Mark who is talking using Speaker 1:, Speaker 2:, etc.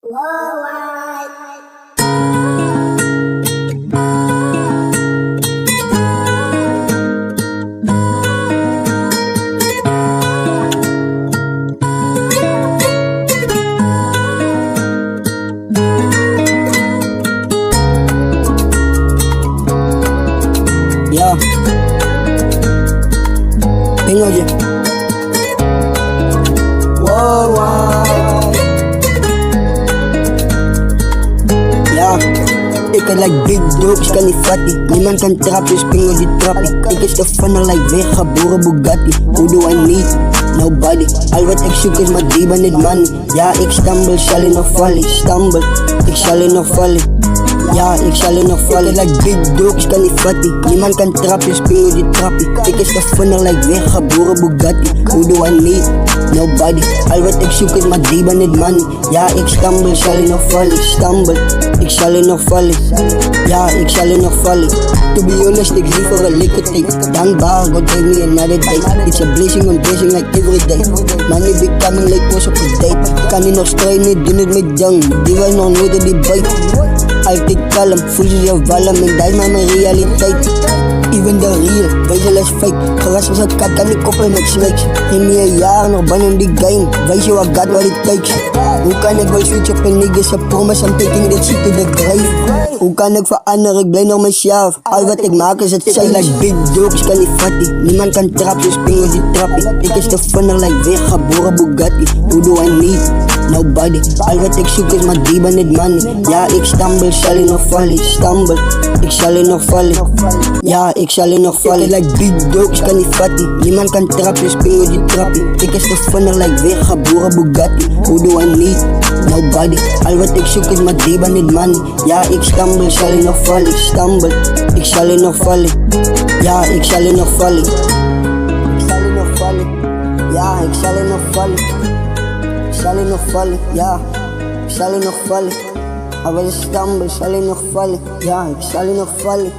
Speaker 1: Yeah. Pingoje. Worldwide. Yeah. Ik ben like big dogs, kan niet fatty. Niemand kan trappen, dus pingo die trappie. Ik is de funnel like weggeboren Bugatti. Who do I need? Nobody. Al wat ik zoek is maar diep en niet money. Ja, ik stumble, zal je nog vallen. Stumble, ik zal je nog vallen. Ja, ik zal je nog vallen. Like big dogs, kan niet fatty. Niemand kan trappen, dus pingo die trappie. Ik is de funnel like weggeboren Bugatti. Who do I need? Nobody. Al wat ik zoek is maar diep en niet money. Ja, ik stumble, zal je nog vallen. Stumble, ik zal je nog vallen. Ja, ik zal je nog vallen. To be honest, ik liever een liquor take. Dankbaar, God gave me another day. It's a blessing on blessing like every day. Money becoming like was op een date. Kan niet nog strijden, doen het met jong. Die was nog nooit in die bite. Altijd kalm, voel je je wallen. En dat is maar mijn realiteit. Even the real, wezen les fake. Gewas als een kat, kan ik koppelen met snakes. In meer jaar nog ban in die game. Weet je wat God what it takes. Hoe kan ik wel switch op een niggas? A promise, I'm taking that shit to the grave. Hoe kan ik veranderen? Ik blijf nog mezelf. Al wat ik maak is het zijn like big dogs, kan niet fatty. Niemand kan trappen, dus pingo die trappie. Ik is de funnel like weggeboren Bugatti. Who do I need? Nobody. Al wat ik zoek is maar diep en niet money. Ja, ik stumble, zal je nog vallen. Stumble, ik zal je nog vallen. Ja, ik zal je nog vallen. Like big dogs, kan niet fatty. Niemand kan trappen, dus pingo die trappie. Ik is de funnel like weggeboren Bugatti. Who do I need? Nobody. Al wat ik zoek is maar diep en niet money. Ja, ik stumble, zal je nog vallen. Stumble, ik zal je nog vallen. Ja, ik zal je nog vallen. Ik zal je nog vallen. Ja, ik zal je nog vallen. Ik zal je nog vallen. Ja, ik zal je nog vallen. Al wat je stumble, zal je nog vallen. Ja, ik zal je nog vallen.